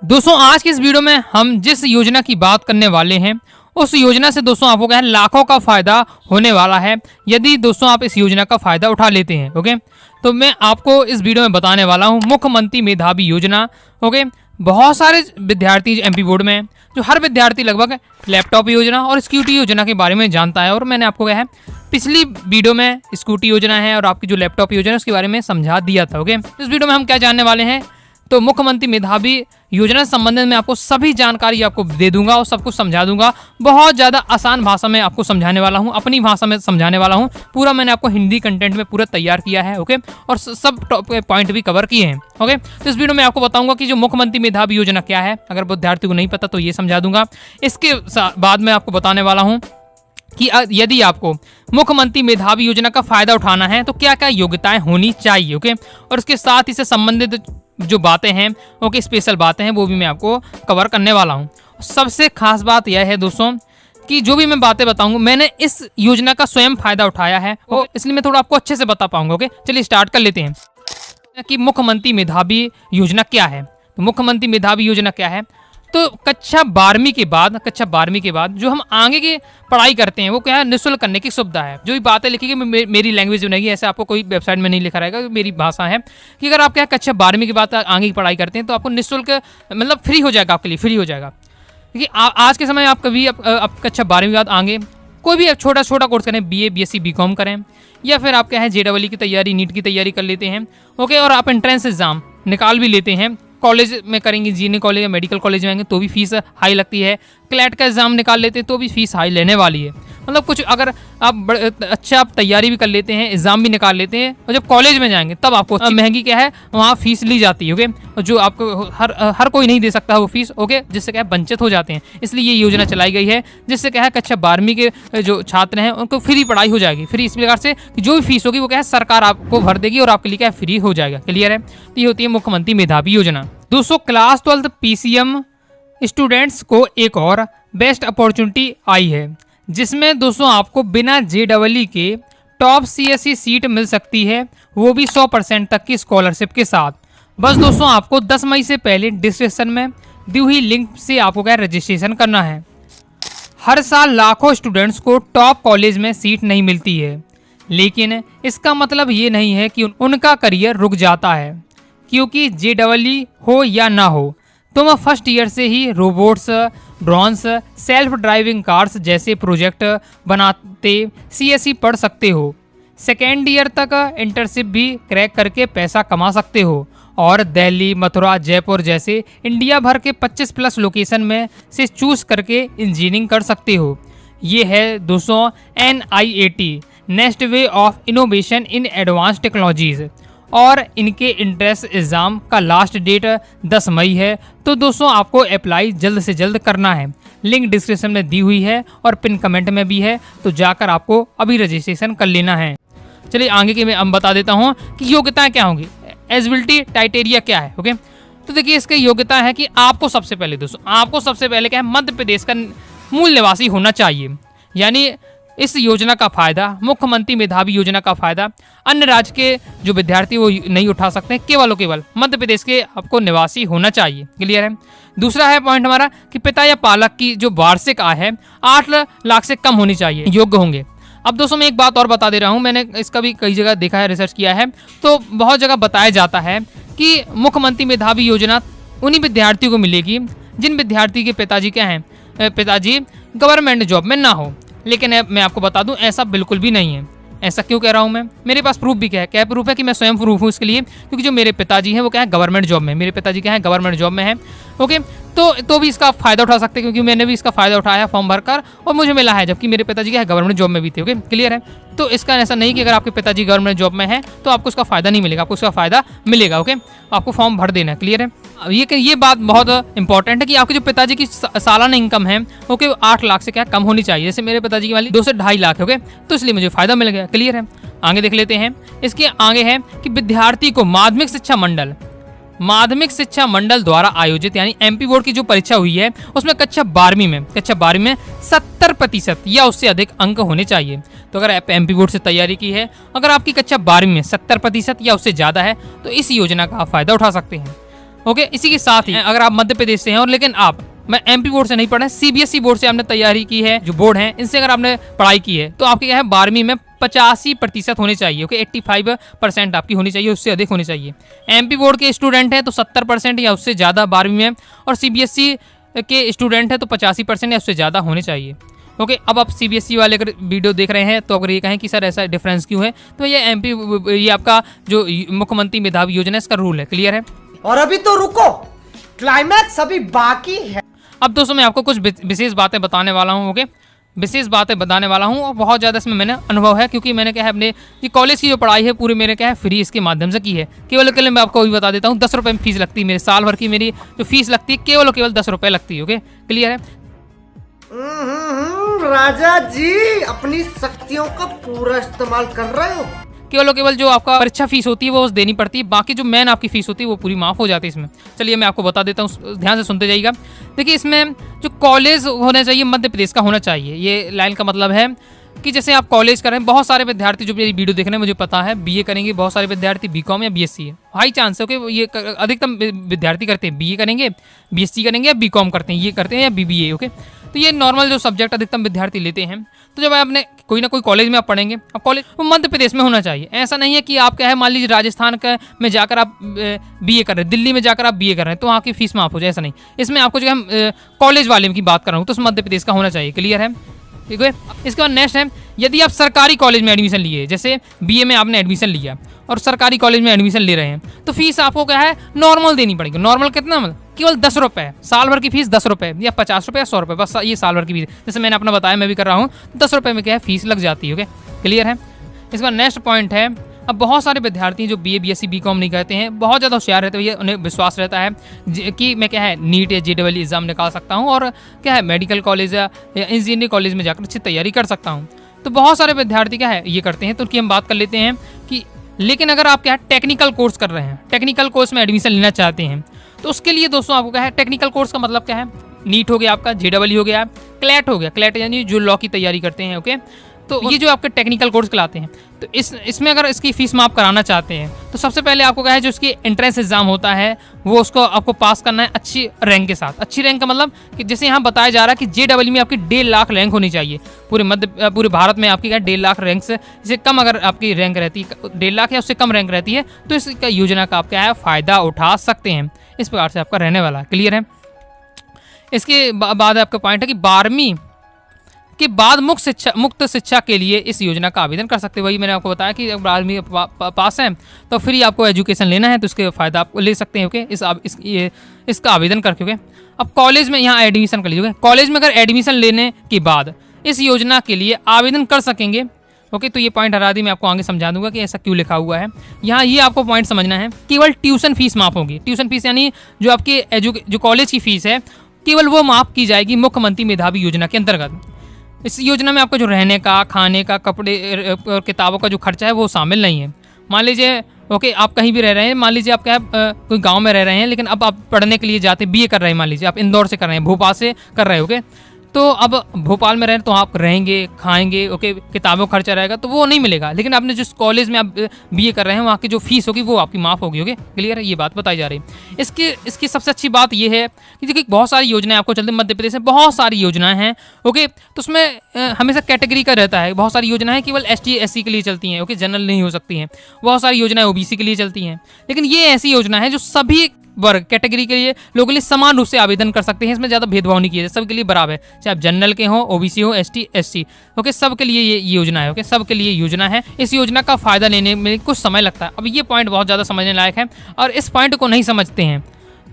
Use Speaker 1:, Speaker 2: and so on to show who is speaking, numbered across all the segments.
Speaker 1: दोस्तों आज की इस वीडियो में हम जिस योजना की बात करने वाले हैं उस योजना से दोस्तों आपको क्या है लाखों का फायदा होने वाला है यदि दोस्तों आप इस योजना का फायदा उठा लेते हैं। ओके, तो मैं आपको इस वीडियो में बताने वाला हूं मुख्यमंत्री मेधावी योजना। ओके, बहुत सारे विद्यार्थी एमपी बोर्ड में जो हर विद्यार्थी लगभग लैपटॉप योजना और स्कूटी योजना के बारे में जानता है, और मैंने आपको क्या है पिछली वीडियो में स्कूटी योजना है और आपकी जो लैपटॉप योजना है उसके बारे में समझा दिया था। ओके, इस वीडियो में हम क्या जानने वाले हैं, तो मुख्यमंत्री मेधावी योजना से संबंधित में आपको सभी जानकारी आपको दे दूंगा और सब कुछ समझा दूंगा। बहुत ज़्यादा आसान भाषा में आपको समझाने वाला हूं, अपनी भाषा में समझाने वाला हूं। पूरा मैंने आपको हिंदी कंटेंट में पूरा तैयार किया है। ओके, और सब पॉइंट भी कवर किए हैं। ओके, तो इस वीडियो में आपको बताऊंगा कि जो मुख्यमंत्री मेधावी योजना क्या है। अगर विद्यार्थी को नहीं पता तो ये समझा दूंगा। इसके बाद में आपको बताने वाला हूँ कि यदि आपको मुख्यमंत्री मेधावी योजना का फायदा उठाना है तो क्या क्या योग्यताएं होनी चाहिए। ओके, और इसके साथ इससे संबंधित जो बातें हैं, ओके, स्पेशल बातें हैं, वो भी मैं आपको कवर करने वाला हूं। सबसे खास बात यह है दोस्तों कि जो भी मैं बातें बताऊंगा मैंने इस योजना का स्वयं फायदा उठाया है, इसलिए मैं थोड़ा आपको अच्छे से बता पाऊंगा। ओके, चलिए स्टार्ट कर लेते हैं कि मुख्यमंत्री मेधावी योजना क्या है। तो मुख्यमंत्री मेधावी योजना क्या है, तो कक्षा 12वीं के बाद जो हम आगे की पढ़ाई करते हैं वो क्या है निःशुल्क करने की सुविधा है। जो भी बातें लिखी मेरी लैंग्वेज में नहीं है, ऐसे आपको कोई वेबसाइट में नहीं लिखा रहेगा, मेरी भाषा है कि अगर आप क्या कक्षा 12वीं के बाद आगे की पढ़ाई करते हैं तो आपको निःशुल्क मतलब फ्री हो जाएगा, आपके लिए फ्री हो जाएगा। क्योंकि आज के समय आप कभी आप कक्षा 12वीं के बाद आगे कोई भी छोटा कोर्स करें, BA BSc BCom करें, या फिर आप क्या है JEE की तैयारी, नीट की तैयारी कर लेते हैं। ओके, और आप एंट्रेंस एग्जाम निकाल भी लेते हैं, कॉलेज में करेंगे, इंजीनियरिंग कॉलेज या मेडिकल कॉलेज में आएंगे तो भी फीस हाई लगती है। क्लैट का एग्जाम निकाल लेते हैं तो भी फीस हाई लेने वाली है। मतलब कुछ अगर आप अच्छा आप तैयारी भी कर लेते हैं, एग्जाम भी निकाल लेते हैं, और जब कॉलेज में जाएंगे तब आपको महंगी क्या है वहाँ फीस ली जाती है। ओके, और जो आपको हर कोई नहीं दे सकता वो फीस। ओके, जिससे क्या है वंचित हो जाते हैं, इसलिए ये योजना चलाई गई है जिससे क्या है कक्षा 12वीं के जो छात्र हैं उनको फ्री पढ़ाई हो जाएगी। फ्री इस प्रकार से जो भी फीस होगी वो क्या है सरकार आपको भर देगी और आपके लिए क्या है फ्री हो जाएगा। क्लियर है? तो ये होती है मुख्यमंत्री मेधावी योजना। दोस्तों क्लास 12 PCM स्टूडेंट्स को एक और बेस्ट अपॉर्चुनिटी आई है जिसमें दोस्तों आपको बिना JEE के टॉप CSE सीट मिल सकती है, वो भी 100% तक की स्कॉलरशिप के साथ। बस दोस्तों आपको 10 मई से पहले डिस्क्रिप्शन में दी हुई लिंक से आपको क्या रजिस्ट्रेशन करना है। हर साल लाखों स्टूडेंट्स को टॉप कॉलेज में सीट नहीं मिलती है, लेकिन इसका मतलब ये नहीं है कि उनका करियर रुक जाता है, क्योंकि JEE हो या ना हो तुम फर्स्ट ईयर से ही robots, drones, self driving cars जैसे प्रोजेक्ट बनाते CSE पढ़ सकते हो। सेकेंड ईयर तक इंटर्नशिप भी क्रैक करके पैसा कमा सकते हो और दिल्ली, मथुरा, जयपुर जैसे इंडिया भर के 25+ लोकेशन में से चूज करके इंजीनियरिंग कर सकते हो। ये है दोस्तों NIAT next way of innovation in advance technologies, और इनके इंट्रेंस एग्ज़ाम का लास्ट डेट 10 मई है। तो दोस्तों आपको अप्लाई जल्द से जल्द करना है। लिंक डिस्क्रिप्शन में दी हुई है और पिन कमेंट में भी है, तो जाकर आपको अभी रजिस्ट्रेशन कर लेना है। चलिए आगे के मैं अब बता देता हूँ कि योग्यताएं क्या होंगी, एलिजिबिलिटी क्राइटेरिया क्या है। ओके, तो देखिए इसकी योग्यता है कि आपको सबसे पहले क्या है मध्य प्रदेश का मूल निवासी होना चाहिए। यानी इस योजना का फायदा, मुख्यमंत्री मेधावी योजना का फायदा अन्य राज्य के जो विद्यार्थी वो नहीं उठा सकते हैं, केवल मध्य प्रदेश के आपको निवासी होना चाहिए। क्लियर है? दूसरा है पॉइंट हमारा कि पिता या पालक की जो वार्षिक आय है 8 लाख से कम होनी चाहिए, योग्य होंगे। अब दोस्तों मैं एक बात और बता दे रहा हूँ, मैंने इसका भी कई जगह देखा है, रिसर्च किया है, तो बहुत जगह बताया जाता है कि मुख्यमंत्री मेधावी योजना उन्हीं विद्यार्थियों को मिलेगी जिन विद्यार्थी के पिताजी गवर्नमेंट जॉब में ना हो। लेकिन मैं आपको बता दूं ऐसा बिल्कुल भी नहीं है। ऐसा क्यों कह रहा हूं मैं, मेरे पास प्रूफ भी क्या प्रूफ है कि मैं स्वयं प्रूफ हूं इसके लिए, क्योंकि जो मेरे पिताजी हैं वो क्या है गवर्नमेंट जॉब में, मेरे पिताजी क्या है गवर्नमेंट जॉब में है। ओके, तो भी इसका फायदा उठा सकते हैं, क्योंकि मैंने भी इसका फायदा उठाया फॉर्म भरकर और मुझे मिला है, जबकि मेरे पिताजी क्या है गवर्नमेंट जॉब में भी थे। ओके, क्लियर है? तो इसका ऐसा नहीं कि अगर आपके पिताजी गवर्नमेंट जॉब में है तो आपको उसका फायदा नहीं मिलेगा, आपको उसका फायदा मिलेगा। ओके, आपको फॉर्म भर देना है। क्लियर है? ये बात बहुत इंपॉर्टेंट है कि आपके जो पिताजी की सालाना इनकम है ओके 8 लाख से क्या कम होनी चाहिए। जैसे मेरे पिताजी की वाली 2 से 2.5 लाख है। ओके, तो इसलिए मुझे फायदा मिल गया। क्लियर है? आगे देख लेते हैं। इसके आगे है कि विद्यार्थी को माध्यमिक शिक्षा मंडल द्वारा आयोजित यानी MP बोर्ड की जो परीक्षा हुई है उसमें कक्षा 12वीं में 70% या उससे अधिक अंक होने चाहिए। तो अगर आप MP बोर्ड से तैयारी की है, अगर आपकी कक्षा 12वीं में 70% या उससे ज़्यादा है तो इस योजना का आप फायदा उठा सकते हैं। ओके, इसी के साथ ही अगर आप मध्य प्रदेश से हैं और लेकिन आप मैं एमपी बोर्ड से नहीं पढ़ा है, सीबीएसई बोर्ड से आपने तैयारी की है, जो बोर्ड है इनसे अगर आपने पढ़ाई की है तो आपके क्या है 12वीं में 85% होने चाहिए। ओके, 85% आपकी होनी चाहिए, उससे अधिक होनी चाहिए। एमपी बोर्ड के स्टूडेंट हैं तो 70% या उससे ज़्यादा 12वीं में, और सीबीएसई के स्टूडेंट हैं तो 85% या उससे ज़्यादा होने चाहिए। ओके, अब आप सीबीएसई वाले अगर वीडियो देख रहे हैं तो अगर ये कहें कि सर ऐसा डिफरेंस क्यों है, तो ये एमपी ये आपका जो मुख्यमंत्री मेधावी योजना है इसका रूल है। क्लियर है?
Speaker 2: और अभी तो रुको, क्लाइमैक्स अभी बाकी है।
Speaker 1: अब दोस्तों मैं आपको कुछ विशेष बातें बताने वाला हूँ। ओके, विशेष बातें बताने वाला हूँ और बहुत ज़्यादा इसमें मैंने अनुभव है, क्योंकि मैंने क्या है अपने ये कॉलेज की जो पढ़ाई है पूरी मैंने क्या है फ्री इसके माध्यम से की है। केवल मैं आपको अभी बता देता हूँ, 10 रुपये में फीस लगती है मेरे साल भर की। मेरी जो फीस लगती है केवल 10 रुपये लगती है। ओके, क्लियर है?
Speaker 2: राजा जी अपनी शक्तियों का पूरा इस्तेमाल कर रहे हो।
Speaker 1: केवल जो आपका परीक्षा फीस होती है वो देनी पड़ती है, बाकी जो मेन आपकी फीस होती है वो पूरी माफ हो जाती है इसमें। चलिए मैं आपको बता देता हूँ, ध्यान से सुनते जाइएगा। देखिए, इसमें जो कॉलेज होना चाहिए मध्य प्रदेश का होना चाहिए। ये लाइन का मतलब है कि जैसे आप कॉलेज कर रहे हैं, बहुत सारे विद्यार्थी जो मेरी वीडियो देख रहे हैं मुझे पता है बीए करेंगे, बहुत सारे विद्यार्थी बीकॉम या बीएससी है, हाई चांस है कि ये अधिकतम विद्यार्थी करते हैं बीए करेंगे, बीएससी करेंगे या बीकॉम करते हैं, ये करते हैं या बीबीए। ओके, तो ये नॉर्मल जो सब्जेक्ट अधिकतम विद्यार्थी लेते हैं। तो जब आपने कोई ना कोई कॉलेज में आप पढ़ेंगे, अब कॉलेज वो मध्य प्रदेश में होना चाहिए। ऐसा नहीं है कि आप क्या है मान लीजिए राजस्थान का में जाकर आप बीए कर रहे हैं, दिल्ली में जाकर आप बीए कर रहे हैं तो वहाँ की फीस माफ हो जाए, ऐसा नहीं। इसमें आपको जो है कॉलेज वाले की बात कर रहा हूँ तो उस मध्य प्रदेश का होना चाहिए। क्लियर है? ठीक है। इसके बाद नेक्स्ट है, यदि आप सरकारी कॉलेज में एडमिशन लिए, जैसे बीए में आपने एडमिशन लिया और सरकारी कॉलेज में एडमिशन ले रहे हैं, तो फीस आपको क्या है नॉर्मल देनी पड़ेगी। नॉर्मल कितना, मतलब केवल 10 रुपये, साल भर की फीस 10 रुपये या 50 रुपये या 100 रुपये, बस ये साल भर की फीस। जैसे मैंने अपना बताया, मैं भी कर रहा हूँ, 10 रुपये में क्या है फीस लग जाती है। ओके, क्लियर है? इसके बाद नेक्स्ट पॉइंट है, अब बहुत सारे विद्यार्थी जो बीए बीएससी बीकॉम नहीं करते हैं, बहुत ज़्यादा होशियार रहते हैं, उन्हें विश्वास रहता है कि मैं क्या है नीट या जेईई एग्जाम निकाल सकता हूँ और क्या है मेडिकल कॉलेज या इंजीनियरिंग कॉलेज में जाकर अच्छी तैयारी कर सकता हूँ। तो बहुत सारे विद्यार्थी क्या है ये करते हैं, तो उनकी हम बात कर लेते हैं कि लेकिन अगर आप क्या है टेक्निकल कोर्स कर रहे हैं, टेक्निकल कोर्स में एडमिशन लेना चाहते हैं, तो उसके लिए दोस्तों आपको क्या है टेक्निकल कोर्स का मतलब क्या है, नीट हो गया आपका, जेईई हो गया, क्लैट हो गया, क्लैट यानी जो लॉ की तैयारी करते हैं। ओके, तो ये जो आपके टेक्निकल कोर्स कहलाते हैं, तो इसमें अगर इसकी फीस माफ कराना चाहते हैं तो सबसे पहले आपको क्या है जो इसकी एंट्रेंस एग्जाम होता है वो उसको आपको पास करना है अच्छी रैंक के साथ। अच्छी रैंक का मतलब कि जैसे यहाँ बताया जा रहा है कि जेईई में आपकी 1.5 लाख रैंक होनी चाहिए। पूरे भारत में आपकी क्या 1.5 लाख रैंक से कम अगर आपकी रैंक रहती है, 1.5 लाख या उससे कम रैंक रहती है, तो इस योजना का आप क्या है फ़ायदा उठा सकते हैं। इस प्रकार से आपका रहने वाला। क्लियर है? इसके बाद आपका पॉइंट है कि 12वीं के बाद मुक्त शिक्षा के लिए इस योजना का आवेदन कर सकते हैं। वही मैंने आपको बताया कि 12वीं पास हैं तो फ्री आपको एजुकेशन लेना है तो इसके फ़ायदा आप ले सकते हैं। ओके, इसका आवेदन करके। ओके, अब कॉलेज में यहाँ एडमिशन कर लीजिए। कॉलेज में अगर एडमिशन लेने के बाद इस योजना के लिए आवेदन कर सकेंगे। ओके, तो ये पॉइंट हरा दी, मैं आपको आगे समझा दूंगा कि ऐसा क्यों लिखा हुआ है। यहाँ ये आपको पॉइंट समझना है, केवल ट्यूशन फीस माफ होगी। ट्यूशन फीस यानी जो आपकी जो कॉलेज की फीस है केवल वो माफ की जाएगी मुख्यमंत्री मेधावी योजना के अंतर्गत। इस योजना में आपका जो रहने का, खाने का, कपड़े और किताबों का जो खर्चा है वो शामिल नहीं है। मान लीजिए ओके आप कहीं भी रह रहे हैं, मान लीजिए आप क्या कोई गांव में रह रहे हैं लेकिन अब आप पढ़ने के लिए जाते हैं, बीए कर रहे हैं, मान लीजिए आप इंदौर से कर रहे हैं, भोपाल से कर रहे हो। ओके, तो अब भोपाल में रहें तो आप रहेंगे, खाएंगे, ओके, किताबों का खर्चा रहेगा तो वो नहीं मिलेगा। लेकिन आपने जिस कॉलेज में आप बीए कर रहे हैं वहाँ की जो फीस होगी वो आपकी माफ़ होगी। ओके, क्लियर है? ये बात बताई जा रही है। इसकी सबसे अच्छी बात ये है कि देखिए बहुत सारी योजनाएं आपको चलते मध्य प्रदेश में बहुत सारी योजनाएं हैं। ओके, तो उसमें हमेशा कैटेगरी का रहता है। बहुत सारी योजनाएं केवल ST SC के लिए चलती हैं। ओके, जनरल नहीं हो सकती हैं। बहुत सारी योजनाएं OBC के लिए चलती हैं। लेकिन ये ऐसी योजना है जो सभी वर्ग कैटेगरी के लिए लोगों के लिए समान रूप से आवेदन कर सकते हैं। इसमें ज़्यादा भेदभाव नहीं किया जाए, सबके लिए बराबर है, चाहे आप जनरल के हो, OBC हो, ST SC। ओके, सबके लिए ये योजना है। ओके, सबके लिए योजना है। इस योजना का फ़ायदा लेने में कुछ समय लगता है। अब ये पॉइंट बहुत ज़्यादा समझने लायक है और इस पॉइंट को नहीं समझते हैं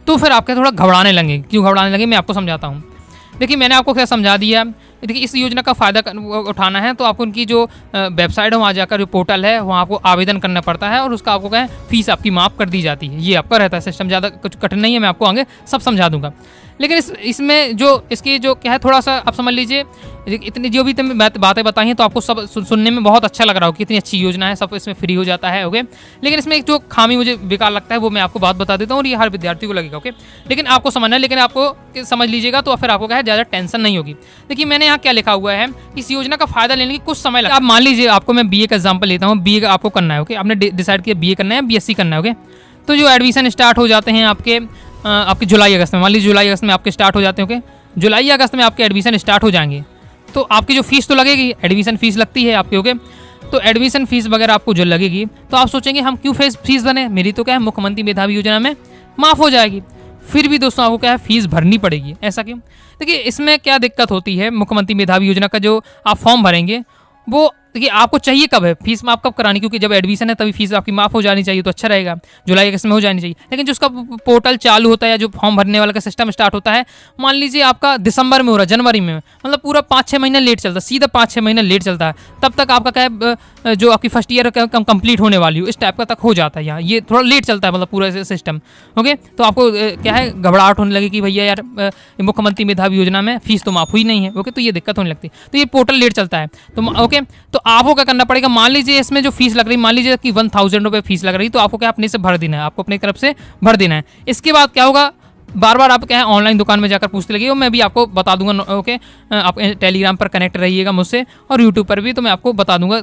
Speaker 1: तो फिर आपके थोड़ा घबराने लगे। क्यों घबराने लगे मैं आपको समझाता हूँ। देखिए मैंने आपको क्या समझा दिया। देखिए इस योजना का फ़ायदा उठाना है तो आपको उनकी जो वेबसाइट है वहाँ जाकर जो पोर्टल है वहाँ आपको आवेदन करना पड़ता है और उसका आपको क्या है फीस आपकी माफ़ कर दी जाती है। ये आपका रहता है सिस्टम, ज़्यादा कुछ कठिन नहीं है, मैं आपको आगे सब समझा दूंगा। लेकिन इसमें जो इसकी जो क्या है थोड़ा सा आप समझ लीजिए, इतनी जो भी बातें बताई हैं तो आपको सब सुनने में बहुत अच्छा लग रहा हो कि इतनी अच्छी योजना है, सब इसमें फ्री हो जाता है। ओके, लेकिन इसमें एक जो खामी मुझे बेकार लगता है वो मैं आपको बात बता देता हूँ और ये हर विद्यार्थी को लगेगा। ओके, लेकिन आपको समझना है, लेकिन आपको समझ लीजिएगा तो फिर आपको क्या है ज़्यादा टेंशन नहीं होगी। देखिए मैंने यहाँ क्या लिखा हुआ है, इस योजना का फायदा लेने की कुछ समय लगता है। आप मान लीजिए आपको मैं बीए का एग्जाम्पल लेता हूँ, बीए आपको करना है। ओके, आपने डिसाइड किया बीए करना है, BSc करना है। ओके, तो जो एडमिशन स्टार्ट हो जाते हैं आपके जुलाई अगस्त में, मान लीजिए जुलाई अगस्त में आपके स्टार्ट हो जाते हैं, ओके, जुलाई अगस्त में आपके एडमिशन स्टार्ट हो जाएंगे, तो आपकी जो फीस तो लगेगी, एडमिशन फीस लगती है आपकी, ओके। तो एडमिशन फीस वगैरह आपको जो लगेगी, तो आप सोचेंगे हम क्यों फीस बने, मेरी तो क्या है मुख्यमंत्री मेधावी योजना में माफ़ हो जाएगी। फिर भी दोस्तों आपको क्या है फीस भरनी पड़ेगी। ऐसा क्यों? देखिए इसमें क्या दिक्कत होती है, मुख्यमंत्री मेधावी योजना का जो आप फॉर्म भरेंगे वो देखिए आपको चाहिए कब है फीस माफ कब करानी, क्योंकि जब एडमिशन है तभी फीस आपकी माफ हो जानी चाहिए, तो अच्छा रहेगा, जुलाई अगस्त में हो जानी चाहिए। लेकिन जो उसका पोर्टल चालू होता है या जो फॉर्म भरने वाला का सिस्टम स्टार्ट होता है, मान लीजिए आपका दिसंबर में हो रहा है, जनवरी में, मतलब पूरा 5-6 महीने लेट चलता है, सीधा 5-6 महीने लेट चलता है, तब तक आपका क्या है जो आपकी फर्स्ट ईयर कंप्लीट होने वाली हो इस टाइप का तक हो जाता है। यहाँ ये थोड़ा लेट चलता है, मतलब पूरा सिस्टम, ओके। तो आपको क्या है घबराहट होने लगी कि भैया यार मुख्यमंत्री मेधावी योजना में फीस तो माफ हुई नहीं है, ओके, तो ये दिक्कत होने लगती है। तो ये पोर्टल लेट चलता है, तो ओके, तो आपको क्या करना पड़ेगा, मान लीजिए इसमें जो फीस लग रही, मान लीजिए कि 1000 रुपये फीस लग रही, तो आपको क्या अपने से भर देना है, आपको अपनी तरफ से भर देना है। इसके बाद क्या होगा, बार बार आप क्या है ऑनलाइन दुकान में जाकर पूछते लगिए, मैं भी आपको बता दूंगा, ओके। आप टेलीग्राम पर कनेक्ट रहिएगा मुझसे और यूट्यूब पर भी, तो मैं आपको बता दूंगा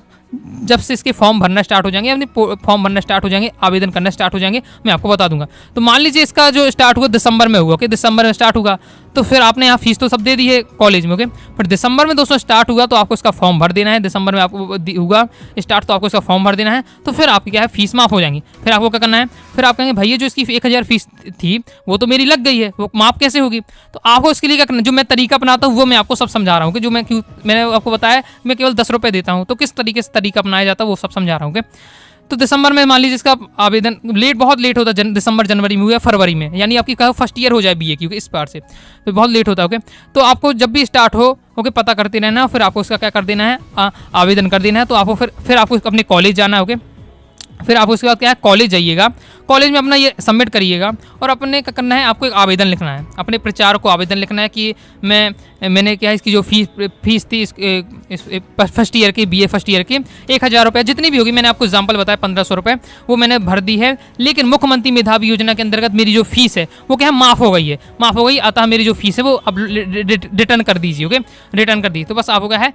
Speaker 1: जब से इसके फॉर्म भरना स्टार्ट हो जाएंगे, अपने फॉर्म भरना स्टार्ट हो जाएंगे, आवेदन करना स्टार्ट हो जाएंगे, मैं आपको बता दूंगा। तो मान लीजिए इसका जो स्टार्ट हुआ दिसंबर में हुआ, ओके, दिसंबर में स्टार्ट होगा, तो फिर आपने यहाँ फीस तो सब दे दी है कॉलेज में, ओके, फिर दिसंबर में दोस्तों स्टार्ट हुआ तो आपको इसका फॉर्म भर देना है। दिसंबर में आपको होगा स्टार्ट, तो आपको इसका फॉर्म भर देना है, तो फिर आपकी क्या है फीस माफ हो जाएंगी। फिर आपको क्या करना है, फिर आप कहेंगे भैया जो इसकी 1000 फीस थी वो तो मेरी लग गई है, वो माफ कैसे होगी? तो आपको इसके लिए क्या करना है, जो मैं तरीका अपनाता हूँ वो मैं आपको सब समझा रहा हूँ कि जो मैंने आपको बताया मैं केवल 10 रुपये देता हूँ, तो किस तरीके से तरीका अपनाया जाता है वो सब समझा रहा हूँ। तो दिसंबर में मान लीजिए इसका आवेदन बहुत लेट होता है, दिसंबर जनवरी में हुआ, फरवरी में, यानी आपकी कहा फर्स्ट ईयर हो जाए बीए की, इस बार से तो बहुत लेट होता है, ओके। तो आपको जब भी स्टार्ट हो, ओके, पता करते रहना, फिर आपको उसका क्या कर देना है, आवेदन कर देना है। तो आपको फिर आपको अपने कॉलेज जाना है, ओके। फिर आप उसके बाद क्या है कॉलेज जाइएगा, कॉलेज में अपना ये सबमिट करिएगा और अपने क्या करना है, आपको एक आवेदन लिखना है, अपने प्रचार को आवेदन लिखना है कि मैंने क्या है इसकी जो फीस थी फर्स्ट ईयर की, बीए फर्स्ट ईयर की 1000 रुपये जितनी भी होगी, मैंने आपको एग्जाम्पल बताया 1500 रुपये, वो मैंने भर दी है। लेकिन मुख्यमंत्री मेधावी योजना के अंतर्गत मेरी जो फीस है वो क्या है माफ़ हो गई है, माफ़ हो गई, अतः मेरी जो फीस है वो अब रिटर्न कर दीजिए, ओके, रिटर्न कर दी। तो बस आपको क्या है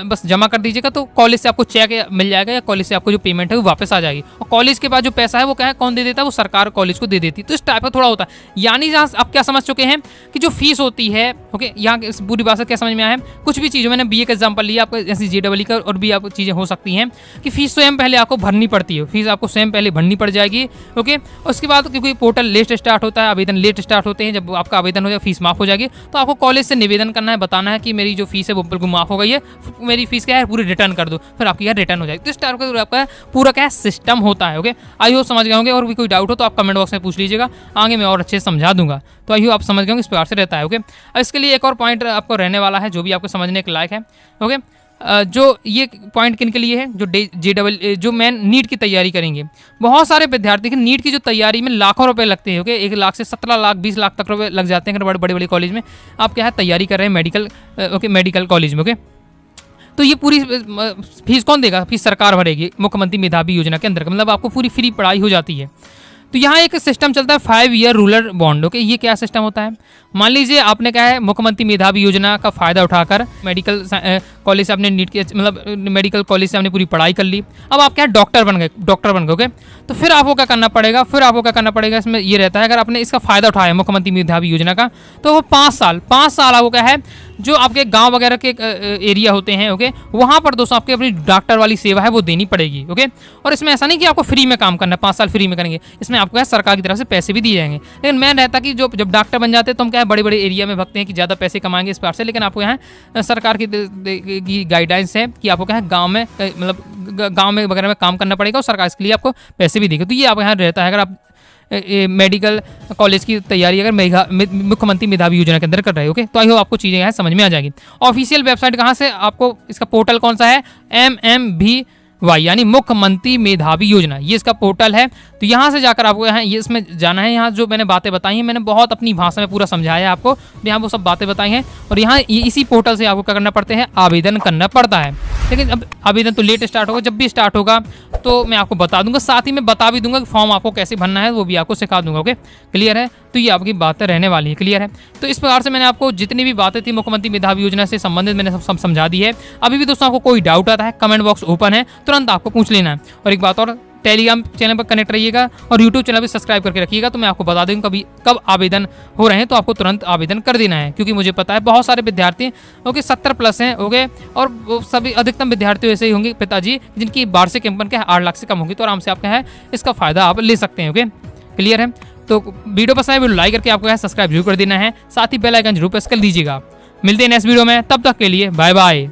Speaker 1: बस जमा कर दीजिएगा, तो कॉलेज से आपको चेक मिल जाएगा या कॉलेज से आपको जो पेमेंट है वो वापस आ जाएगी। और कॉलेज के बाद जो पैसा है वो क्या है कौन दे देता है, वो सरकार कॉलेज को दे देती है। तो इस टाइप का थोड़ा होता है, यानी जहाँ आप क्या समझ चुके हैं कि जो फीस होती है, ओके, यहाँ पूरी बात से क्या समझ में आया है, कुछ भी चीज़ों मैंने बीए का एग्जांपल लिया, आपको जैसे जेडब्ल्यू का और भी आप चीज़ें हो सकती हैं कि फीस स्वयं पहले आपको भरनी पड़ती है, फीस आपको स्वयं पहले भरनी पड़ जाएगी, ओके। उसके बाद क्योंकि पोर्टल लेट स्टार्ट होता है, आवेदन लेट स्टार्ट होते हैं, जब आपका आवेदन हो जाए फीस माफ़ हो जाएगी, तो आपको कॉलेज से निवेदन करना है, बताना है कि मेरी जो फीस है वो बिल्कुल माफ़ हो गई है, मेरी फीस क्या है पूरी रिटर्न कर दो, फिर आपकी क्या रिटर्न हो जाएगी। तो इस टाइप का आपका पूरा क्या सिस्टम होता है, ओके। आई होप समझ गए होंगे, और भी कोई डाउट हो तो आप कमेंट बॉक्स में पूछ लीजिएगा, आगे मैं और अच्छे से समझा दूंगा। तो आई होप आप समझ गए होंगे, इस प्रकार से रहता है, ओके। इसके लिए एक और पॉइंट आपको रहने वाला है जो भी आपको समझने के लायक है, ओके। जो ये पॉइंट किन के लिए है, जो जो मेन नीट की तैयारी करेंगे, बहुत सारे विद्यार्थी की नीट की जो तैयारी में लाखों रुपए लगते हैं, ओके, 1 लाख से 17 लाख 20 लाख तक रुपए लग जाते हैं अगर बड़े बड़े कॉलेज में आप क्या है तैयारी कर रहे हैं मेडिकल, ओके, मेडिकल कॉलेज में, ओके। तो ये पूरी फीस कौन देगा, फीस सरकार भरेगी मुख्यमंत्री मेधावी योजना के अंदर, मतलब आपको पूरी फ्री पढ़ाई हो जाती है। तो यहाँ एक सिस्टम चलता है 5 ईयर रूरल बॉन्ड, ओके। ये क्या सिस्टम होता है, मान लीजिए आपने क्या है मुख्यमंत्री मेधावी योजना का फ़ायदा उठाकर मेडिकल कॉलेज से आपने नीट के मतलब मेडिकल कॉलेज से आपने पूरी पढ़ाई कर ली, अब आप क्या है डॉक्टर बन गए, ओके। तो फिर आपको क्या करना पड़ेगा, इसमें ये रहता है अगर आपने इसका फ़ायदा उठाया मुख्यमंत्री मेधावी योजना का, तो वो 5 साल आपको क्या है जो आपके गांव वगैरह के एरिया होते हैं, ओके, वहाँ पर दोस्तों आपकी अपनी डॉक्टर वाली सेवा है वो देनी पड़ेगी, ओके। और इसमें ऐसा नहीं कि आपको फ्री में काम करना है, 5 साल फ्री में करेंगे, इसमें आपको सरकार की तरफ से पैसे भी दिए जाएंगे। लेकिन मैं रहता कि जब डॉक्टर बन जाते हैं तो हम क्या है बड़े बड़े एरिया में भगते हैं कि ज़्यादा पैसे कमाएंगे इस बार से, लेकिन आपको यहाँ सरकार की गाइडलाइंस है कि आपको क्या है गाँव में मतलब गाँव में वगैरह में काम करना पड़ेगा और सरकार इसके लिए आपको पैसे भी देगी। तो ये आप यहाँ रहता है अगर आप मेडिकल कॉलेज की तैयारी अगर मुख्यमंत्री मेधावी योजना के अंदर कर रहे हो, ओके। तो आई होप आपको चीज़ें यहाँ समझ में आ जाएगी। ऑफिशियल वेबसाइट कहाँ से, आपको इसका पोर्टल कौन सा है, MMVY यानी मुख्यमंत्री मेधावी योजना, ये इसका पोर्टल है। तो यहाँ से जाकर आपको यहाँ ये इसमें जाना है। यहाँ जो मैंने बातें बताई हैं मैंने बहुत अपनी भाषा में पूरा समझाया है आपको, यहाँ वो सब बातें बताई हैं। और यहाँ इसी पोर्टल से आपको क्या करना पड़ते हैं, आवेदन करना पड़ता है। लेकिन अब आवेदन तो लेट स्टार्ट होगा, जब भी स्टार्ट होगा तो मैं आपको बता दूंगा, साथ ही मैं बता भी दूंगा कि फॉर्म आपको कैसे भरना है वो भी आपको सिखा दूंगा, ओके। क्लियर है, तो ये आपकी बातें रहने वाली है, क्लियर है। तो इस प्रकार से मैंने आपको जितनी भी बातें थी मुख्यमंत्री मेधावी योजना से संबंधित मैंने सब समझा दी है। अभी भी दोस्तों आपको कोई डाउट आता है कमेंट बॉक्स ओपन है, तुरंत आपको पूछ लेना है। और एक बात और, टेलीग्राम चैनल पर कनेक्ट रहिएगा और यूट्यूब चैनल भी सब्सक्राइब करके रखिएगा। तो मैं आपको बता दूँ कब आवेदन हो रहे हैं, तो आपको तुरंत आवेदन कर देना है, क्योंकि मुझे पता है बहुत सारे विद्यार्थी ओके 70+ हैं ओके, और वो सभी अधिकतम विद्यार्थी ऐसे ही होंगे पिताजी जिनकी वार्षिक इनकम क्या है 8 लाख से कम होगी, तो आराम से आप क्या है इसका फायदा आप ले सकते हैं। ओके, क्लियर है? तो वीडियो पसंद है वीडियो लाइक करके आपको है सब्सक्राइब जरूर कर देना है, साथ ही बेल आइकन जरूर प्रेस कर लीजिएगा। मिलते हैं नेक्स्ट वीडियो में, तब तक के लिए बाय बाय।